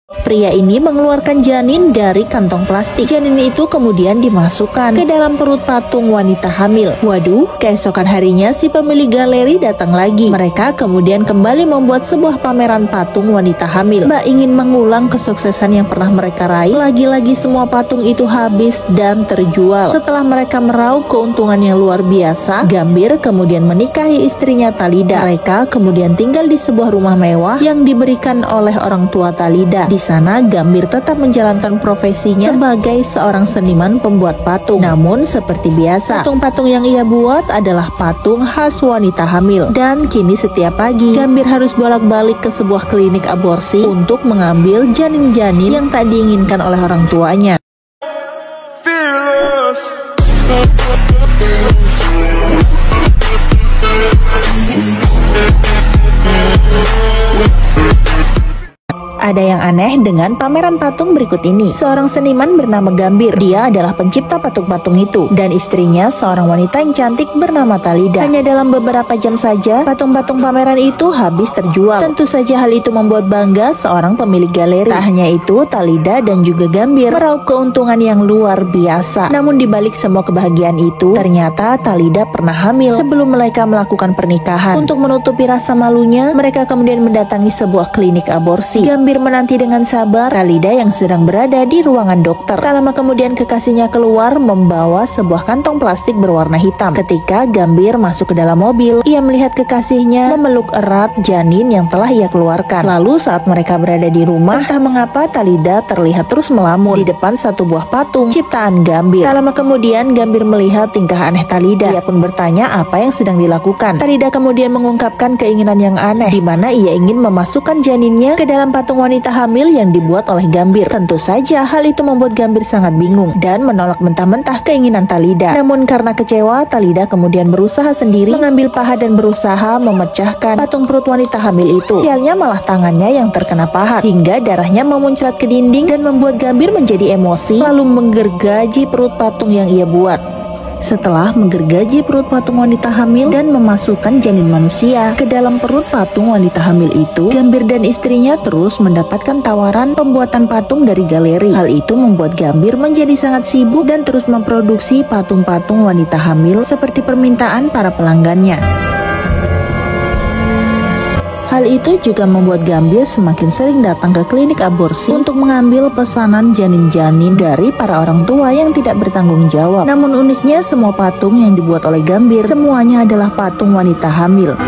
Pria ini mengeluarkan janin dari kantong plastik. Janin itu kemudian dimasukkan ke dalam perut patung wanita hamil. Waduh, keesokan harinya si pemilik galeri datang lagi. Mereka kemudian kembali membuat sebuah pameran patung wanita hamil. Mbak ingin mengulang kesuksesan yang pernah mereka raih. Lagi-lagi semua patung itu habis dan terjual. Setelah mereka meraup keuntungan yang luar biasa, Gambir kemudian menikahi istrinya Talida. Mereka kemudian tinggal di sebuah rumah mewah yang diberikan oleh orang tua Talida. Di sana Gambir tetap menjalankan profesinya sebagai seorang seniman pembuat patung. Namun seperti biasa, patung-patung yang ia buat adalah patung khas wanita hamil. Dan kini setiap pagi Gambir harus bolak-balik ke sebuah klinik aborsi untuk mengambil janin-janin yang tak diinginkan oleh orang tuanya. Ada yang aneh dengan pameran patung berikut ini. Seorang seniman bernama Gambir. Dia adalah pencipta patung-patung itu. Dan istrinya seorang wanita yang cantik bernama Talida. Hanya dalam beberapa jam saja, patung-patung pameran itu habis terjual. Tentu saja hal itu membuat bangga seorang pemilik galeri. Tak hanya itu, Talida dan juga Gambir meraup keuntungan yang luar biasa. Namun dibalik semua kebahagiaan itu, ternyata Talida pernah hamil sebelum mereka melakukan pernikahan. Untuk menutupi rasa malunya, mereka kemudian mendatangi sebuah klinik aborsi. Gambir menanti dengan sabar Talida yang sedang berada di ruangan dokter. Tak lama kemudian kekasihnya keluar membawa sebuah kantong plastik berwarna hitam. Ketika Gambir masuk ke dalam mobil, ia melihat kekasihnya memeluk erat janin yang telah ia keluarkan. Lalu saat mereka berada di rumah, entah mengapa Talida terlihat terus melamun di depan satu buah patung ciptaan Gambir. Tak lama kemudian Gambir melihat tingkah aneh Talida. Ia pun bertanya apa yang sedang dilakukan. Talida kemudian mengungkapkan keinginan yang aneh, di mana ia ingin memasukkan janinnya ke dalam patung wanita hamil yang dibuat oleh Gambir. Tentu saja hal itu membuat Gambir sangat bingung dan menolak mentah-mentah keinginan Talida. Namun karena kecewa, Talida kemudian berusaha sendiri mengambil paha dan berusaha memecahkan patung perut wanita hamil itu. Sialnya malah tangannya yang terkena pahat hingga darahnya memuncrat ke dinding dan membuat Gambir menjadi emosi lalu menggergaji perut patung yang ia buat. Setelah menggergaji perut patung wanita hamil dan memasukkan janin manusia ke dalam perut patung wanita hamil itu, Gambir dan istrinya terus mendapatkan tawaran pembuatan patung dari galeri. Hal itu membuat Gambir menjadi sangat sibuk dan terus memproduksi patung-patung wanita hamil seperti permintaan para pelanggannya. Hal itu juga membuat Gambir semakin sering datang ke klinik aborsi untuk mengambil pesanan janin-janin dari para orang tua yang tidak bertanggung jawab. Namun uniknya semua patung yang dibuat oleh Gambir semuanya adalah patung wanita hamil.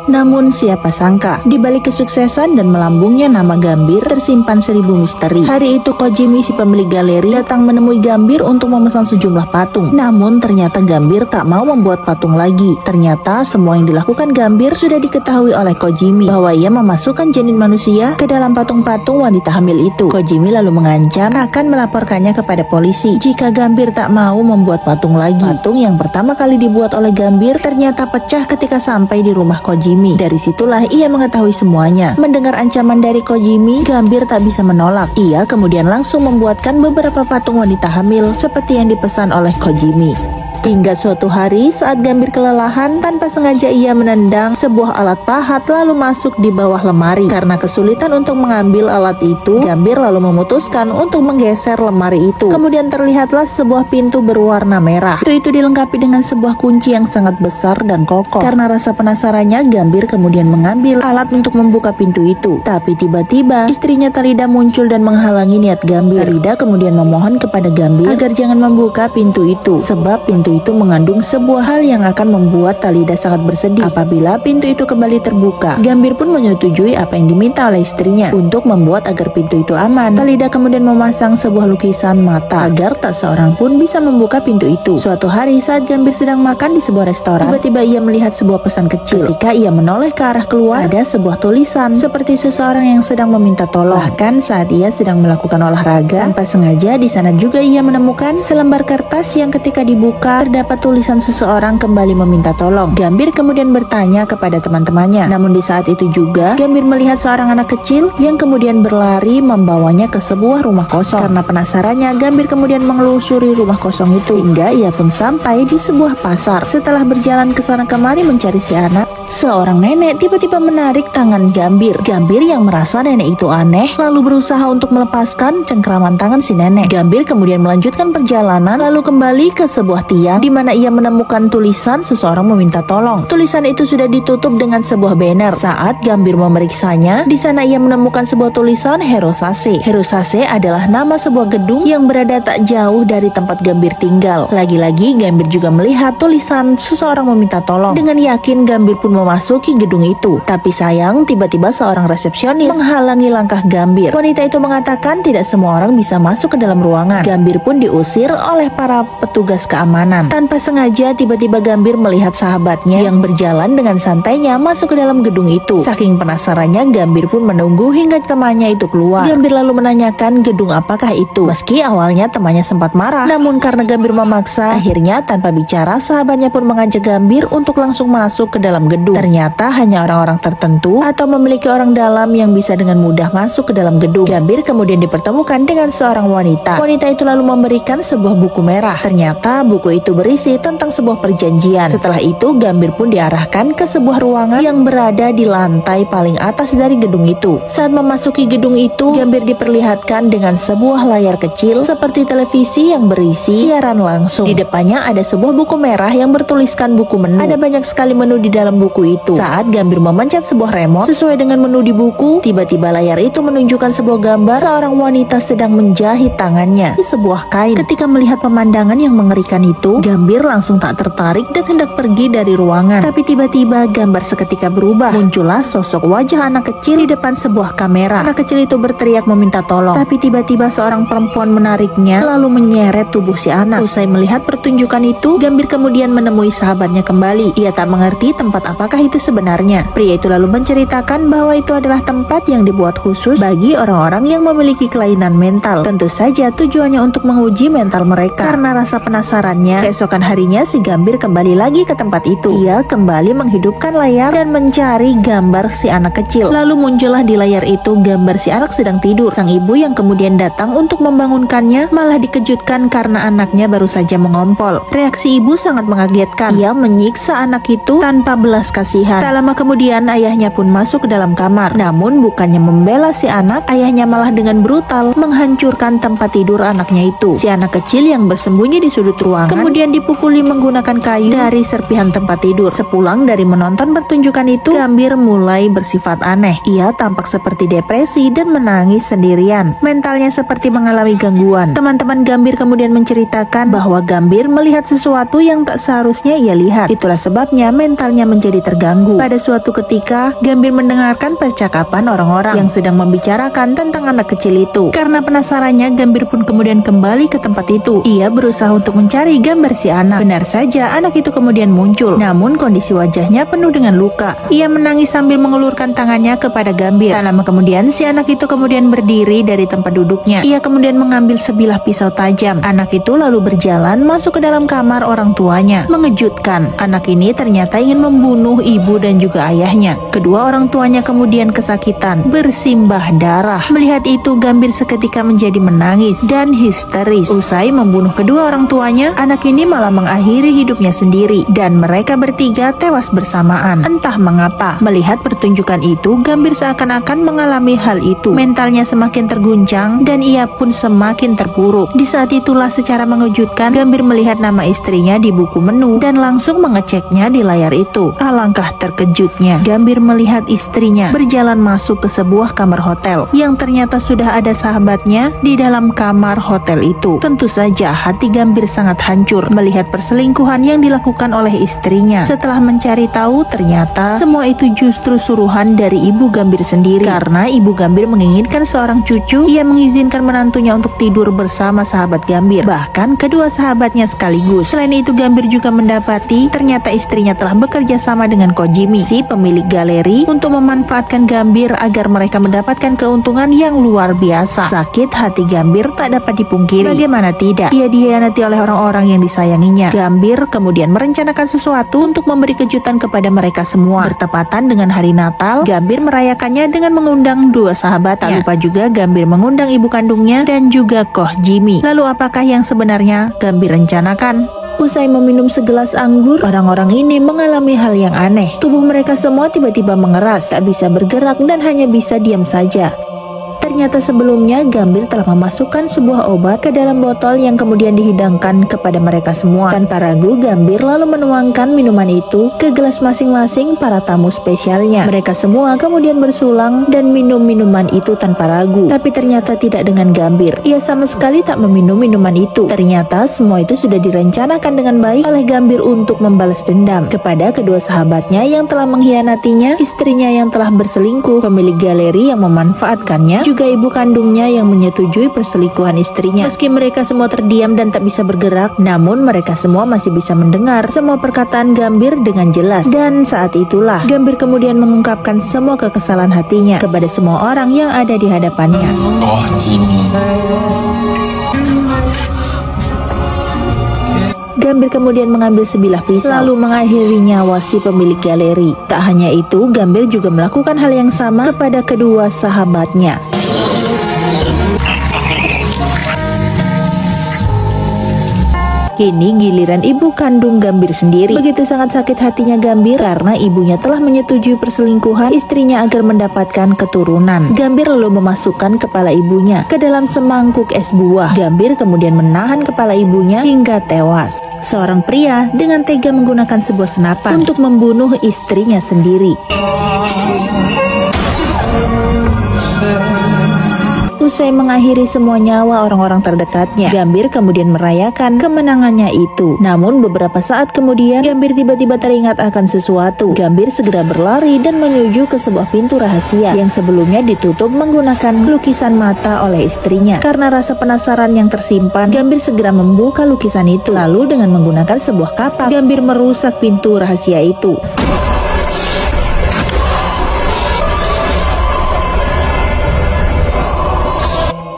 Namun siapa sangka, di balik kesuksesan dan melambungnya nama Gambir tersimpan 1000 misteri. Hari itu Kojimi si pemilik galeri datang menemui Gambir untuk memesan sejumlah patung. Namun ternyata Gambir tak mau membuat patung lagi. Ternyata semua yang dilakukan Gambir sudah diketahui oleh Kojimi bahwa ia memasukkan janin manusia ke dalam patung-patung wanita hamil itu. Kojimi lalu mengancam akan melaporkannya kepada polisi jika Gambir tak mau membuat patung lagi. Patung yang pertama kali dibuat oleh Gambir ternyata pecah ketika sampai di rumah Kojimi. Dari situlah ia mengetahui semuanya. Mendengar ancaman dari Kojimi, Gambir tak bisa menolak. Ia kemudian langsung membuatkan beberapa patung wanita hamil seperti yang dipesan oleh Kojimi. Hingga suatu hari saat Gambir kelelahan, tanpa sengaja ia menendang sebuah alat pahat lalu masuk di bawah lemari. Karena kesulitan untuk mengambil alat itu, Gambir lalu memutuskan untuk menggeser lemari itu. Kemudian terlihatlah sebuah pintu berwarna merah. Pintu itu dilengkapi dengan sebuah kunci yang sangat besar dan kokoh. Karena rasa penasarannya, Gambir kemudian mengambil alat untuk membuka pintu itu. Tapi tiba-tiba istrinya Talida muncul dan menghalangi niat Gambir. Talida kemudian memohon kepada Gambir agar jangan membuka pintu itu, sebab pintu itu mengandung sebuah hal yang akan membuat Talida sangat bersedih apabila pintu itu kembali terbuka. Gambir pun menyetujui apa yang diminta oleh istrinya untuk membuat agar pintu itu aman. Talida kemudian memasang sebuah lukisan mata agar tak seorang pun bisa membuka pintu itu. Suatu hari saat Gambir sedang makan di sebuah restoran, tiba-tiba ia melihat sebuah pesan kecil. Ketika ia menoleh ke arah keluar, ada sebuah tulisan seperti seseorang yang sedang meminta tolong. Bahkan saat ia sedang melakukan olahraga, tanpa sengaja di sana juga ia menemukan selembar kertas yang ketika dibuka mereka terdapat tulisan seseorang kembali meminta tolong. Gambir kemudian bertanya kepada teman-temannya. Namun di saat itu juga Gambir melihat seorang anak kecil yang kemudian berlari membawanya ke sebuah rumah kosong. Karena penasarannya, Gambir kemudian menelusuri rumah kosong itu hingga ia pun sampai di sebuah pasar. Setelah berjalan ke sana kemari mencari si anak, seorang nenek tiba-tiba menarik tangan Gambir. Gambir yang merasa nenek itu aneh lalu berusaha untuk melepaskan cengkraman tangan si nenek. Gambir kemudian melanjutkan perjalanan lalu kembali ke sebuah tiang di mana ia menemukan tulisan seseorang meminta tolong. Tulisan itu sudah ditutup dengan sebuah banner. Saat Gambir memeriksanya, di sana ia menemukan sebuah tulisan Herosase. Herosase adalah nama sebuah gedung yang berada tak jauh dari tempat Gambir tinggal. Lagi-lagi Gambir juga melihat tulisan seseorang meminta tolong. Dengan yakin Gambir pun memasuki gedung itu. Tapi sayang, tiba-tiba seorang resepsionis menghalangi langkah Gambir. Wanita itu mengatakan tidak semua orang bisa masuk ke dalam ruangan. Gambir pun diusir oleh para petugas keamanan. Tanpa sengaja, tiba-tiba Gambir melihat sahabatnya yang berjalan dengan santainya masuk ke dalam gedung itu. Saking penasarannya, Gambir pun menunggu hingga temannya itu keluar. Gambir lalu menanyakan gedung apakah itu. Meski awalnya temannya sempat marah, namun karena Gambir memaksa, akhirnya tanpa bicara sahabatnya pun mengajak Gambir untuk langsung masuk ke dalam gedung. Ternyata hanya orang-orang tertentu atau memiliki orang dalam yang bisa dengan mudah masuk ke dalam gedung. Gambir kemudian dipertemukan dengan seorang wanita. Wanita itu lalu memberikan sebuah buku merah. Ternyata buku itu berisi tentang sebuah perjanjian. Setelah itu Gambir pun diarahkan ke sebuah ruangan yang berada di lantai paling atas dari gedung itu. Saat memasuki gedung itu, Gambir diperlihatkan dengan sebuah layar kecil seperti televisi yang berisi siaran langsung. Di depannya ada sebuah buku merah yang bertuliskan buku menu. Ada banyak sekali menu di dalam buku itu. Saat Gambir memencet sebuah remote sesuai dengan menu di buku, tiba-tiba layar itu menunjukkan sebuah gambar seorang wanita sedang menjahit tangannya di sebuah kain. Ketika melihat pemandangan yang mengerikan itu, Gambir langsung tak tertarik dan hendak pergi dari ruangan. Tapi tiba-tiba gambar seketika berubah. Muncullah sosok wajah anak kecil di depan sebuah kamera. Anak kecil itu berteriak meminta tolong. Tapi tiba-tiba seorang perempuan menariknya lalu menyeret tubuh si anak. Usai melihat pertunjukan itu, Gambir kemudian menemui sahabatnya kembali. Ia tak mengerti tempat apakah itu sebenarnya. Pria itu lalu menceritakan bahwa itu adalah tempat yang dibuat khusus bagi orang-orang yang memiliki kelainan mental. Tentu saja tujuannya untuk menguji mental mereka. Karena rasa penasarannya, keesokan harinya si Gambir kembali lagi ke tempat itu. Ia kembali menghidupkan layar dan mencari gambar si anak kecil. Lalu muncullah di layar itu gambar si anak sedang tidur. Sang ibu yang kemudian datang untuk membangunkannya malah dikejutkan karena anaknya baru saja mengompol. Reaksi ibu sangat mengagetkan. Ia menyiksa anak itu tanpa belas kasihan. Tak lama kemudian ayahnya pun masuk ke dalam kamar. Namun bukannya membela si anak, ayahnya malah dengan brutal menghancurkan tempat tidur anaknya itu. Si anak kecil yang bersembunyi di sudut ruangan kemudian dipukuli menggunakan kayu dari serpihan tempat tidur. Sepulang dari menonton pertunjukan itu, Gambir mulai bersifat aneh. Ia tampak seperti depresi dan menangis sendirian. Mentalnya seperti mengalami gangguan. Teman-teman Gambir kemudian menceritakan bahwa Gambir melihat sesuatu yang tak seharusnya ia lihat. Itulah sebabnya mentalnya menjadi terganggu. Pada suatu ketika, Gambir mendengarkan percakapan orang-orang yang sedang membicarakan tentang anak kecil itu. Karena penasarannya, Gambir pun kemudian kembali ke tempat itu. Ia berusaha untuk mencari gambar si anak. Benar saja, anak itu kemudian muncul. Namun kondisi wajahnya penuh dengan luka. Ia menangis sambil mengelurkan tangannya kepada Gambir. Tak lama kemudian, si anak itu kemudian berdiri dari tempat duduknya. Ia kemudian mengambil sebilah pisau tajam. Anak itu lalu berjalan masuk ke dalam kamar orang tuanya. Mengejutkan, anak ini ternyata ingin membunuh ibu dan juga ayahnya. Kedua orang tuanya kemudian kesakitan, bersimbah darah. Melihat itu, Gambir seketika menjadi menangis dan histeris. Usai membunuh kedua orang tuanya, anak ini malah mengakhiri hidupnya sendiri dan mereka bertiga tewas bersamaan. Entah mengapa, melihat pertunjukan itu, Gambir seakan-akan mengalami hal itu. Mentalnya semakin terguncang dan ia pun semakin terpuruk. Di saat itulah secara mengejutkan, Gambir melihat nama istrinya di buku menu dan langsung mengeceknya di layar itu. Alangkah terkejutnya, Gambir melihat istrinya berjalan masuk ke sebuah kamar hotel yang ternyata sudah ada sahabatnya di dalam kamar hotel itu. Tentu saja hati Gambir sangat hancur melihat perselingkuhan yang dilakukan oleh istrinya. Setelah mencari tahu, ternyata semua itu justru suruhan dari ibu Gambir sendiri. Karena ibu Gambir menginginkan seorang cucu, ia mengizinkan menantunya untuk tidur bersama sahabat Gambir, bahkan kedua sahabatnya sekaligus. Selain itu, Gambir juga mendapati ternyata istrinya telah bekerja sama dengan Kojimi, si pemilik galeri, untuk memanfaatkan Gambir agar mereka mendapatkan keuntungan yang luar biasa. Sakit hati Gambir tak dapat dipungkiri. Bagaimana tidak, ia dihianati oleh orang-orang yang disayanginya. Gambir kemudian merencanakan sesuatu untuk memberi kejutan kepada mereka semua. Bertepatan dengan hari Natal, Gambir merayakannya dengan mengundang dua sahabatnya. Tak lupa juga Gambir mengundang ibu kandungnya dan juga Koh Jimmy. Lalu apakah yang sebenarnya Gambir rencanakan? Usai meminum segelas anggur, orang-orang ini mengalami hal yang aneh. Tubuh mereka semua tiba-tiba mengeras, tak bisa bergerak dan hanya bisa diam saja. Ternyata sebelumnya Gambir telah memasukkan sebuah obat ke dalam botol yang kemudian dihidangkan kepada mereka semua. Tanpa ragu, Gambir lalu menuangkan minuman itu ke gelas masing-masing para tamu spesialnya. Mereka semua kemudian bersulang dan minum minuman itu tanpa ragu. Tapi ternyata tidak dengan Gambir. Ia sama sekali tak meminum minuman itu. Ternyata semua itu sudah direncanakan dengan baik oleh Gambir untuk membalas dendam kepada kedua sahabatnya yang telah mengkhianatinya, istrinya yang telah berselingkuh, pemilik galeri yang memanfaatkannya, juga ibu kandungnya yang menyetujui perselingkuhan istrinya. Meski mereka semua terdiam dan tak bisa bergerak, namun mereka semua masih bisa mendengar semua perkataan Gambir dengan jelas. Dan saat itulah Gambir kemudian mengungkapkan semua kekesalan hatinya kepada semua orang yang ada di hadapannya. Oh, Jimmy. Gambir kemudian mengambil sebilah pisau lalu mengakhiri nyawa si pemilik galeri. Tak hanya itu, Gambir juga melakukan hal yang sama kepada kedua sahabatnya. Kini giliran ibu kandung Gambir sendiri. Begitu sangat sakit hatinya Gambir karena ibunya telah menyetujui perselingkuhan istrinya agar mendapatkan keturunan. Gambir lalu memasukkan kepala ibunya ke dalam semangkuk es buah. Gambir kemudian menahan kepala ibunya hingga tewas. Seorang pria dengan tega menggunakan sebuah senapan untuk membunuh istrinya sendiri. Usai mengakhiri semua nyawa orang-orang terdekatnya, Gambir kemudian merayakan kemenangannya itu. Namun beberapa saat kemudian, Gambir tiba-tiba teringat akan sesuatu. Gambir segera berlari dan menuju ke sebuah pintu rahasia yang sebelumnya ditutup menggunakan lukisan mata oleh istrinya. Karena rasa penasaran yang tersimpan, Gambir segera membuka lukisan itu. Lalu dengan menggunakan sebuah kapak, Gambir merusak pintu rahasia itu.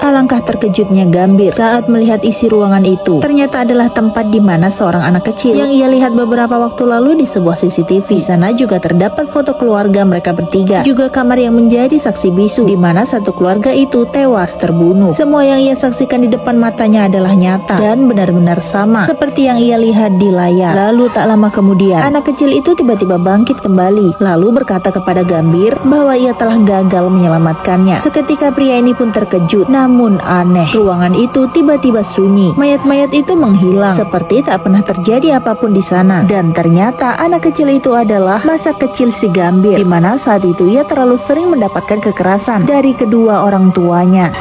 Alangkah terkejutnya Gambir saat melihat isi ruangan itu. Ternyata adalah tempat di mana seorang anak kecil yang ia lihat beberapa waktu lalu di sebuah CCTV. Di sana juga terdapat foto keluarga mereka bertiga. Juga kamar yang menjadi saksi bisu di mana satu keluarga itu tewas terbunuh. Semua yang ia saksikan di depan matanya adalah nyata dan benar-benar sama seperti yang ia lihat di layar. Lalu tak lama kemudian, anak kecil itu tiba-tiba bangkit kembali lalu berkata kepada Gambir bahwa ia telah gagal menyelamatkannya. Seketika pria ini pun terkejut. Namun aneh, ruangan itu tiba-tiba sunyi. Mayat-mayat itu menghilang, seperti tak pernah terjadi apapun di sana. Dan ternyata anak kecil itu adalah masa kecil si Gambir, di mana saat itu ia terlalu sering mendapatkan kekerasan dari kedua orang tuanya.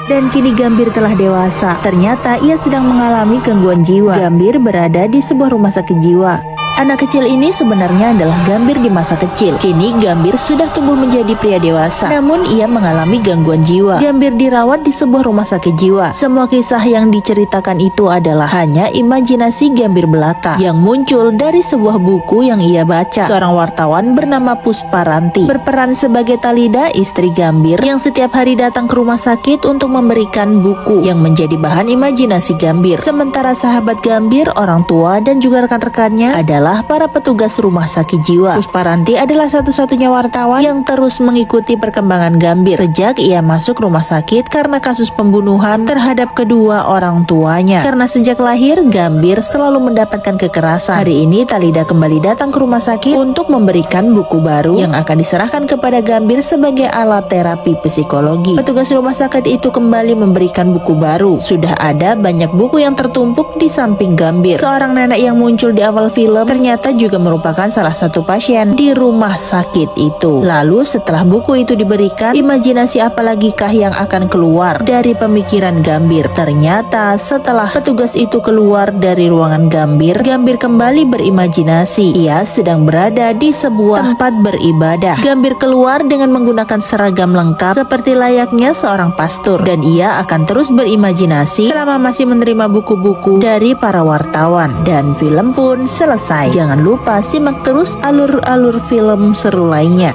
Dan kini Gambir telah dewasa. Ternyata ia sedang mengalami gangguan jiwa. Gambir berada di sebuah rumah sakit jiwa. Anak kecil ini sebenarnya adalah Gambir di masa kecil. Kini Gambir sudah tumbuh menjadi pria dewasa, namun ia mengalami gangguan jiwa. Gambir dirawat di sebuah rumah sakit jiwa. Semua kisah yang diceritakan itu adalah hanya imajinasi Gambir belaka yang muncul dari sebuah buku yang ia baca. Seorang wartawan bernama Pusparanti berperan sebagai Talida, istri Gambir, yang setiap hari datang ke rumah sakit untuk memberikan buku yang menjadi bahan imajinasi Gambir. Sementara sahabat Gambir, orang tua dan juga rekan-rekannya adalah para petugas rumah sakit jiwa. Pusparanti adalah satu-satunya wartawan yang terus mengikuti perkembangan Gambir sejak ia masuk rumah sakit karena kasus pembunuhan terhadap kedua orang tuanya. Karena sejak lahir Gambir selalu mendapatkan kekerasan. Hari ini Talida kembali datang ke rumah sakit untuk memberikan buku baru yang akan diserahkan kepada Gambir sebagai alat terapi psikologi. Petugas rumah sakit itu kembali memberikan buku baru. Sudah ada banyak buku yang tertumpuk di samping Gambir. Seorang nenek yang muncul di awal film ternyata juga merupakan salah satu pasien di rumah sakit itu. Lalu setelah buku itu diberikan, imajinasi apalagikah yang akan keluar dari pemikiran Gambir? Ternyata setelah petugas itu keluar dari ruangan Gambir, Gambir kembali berimajinasi. Ia sedang berada di sebuah tempat beribadah. Gambir keluar dengan menggunakan seragam lengkap seperti layaknya seorang pastor, dan ia akan terus berimajinasi selama masih menerima buku-buku dari para wartawan. Dan film pun selesai. Jangan lupa simak terus alur-alur film seru lainnya.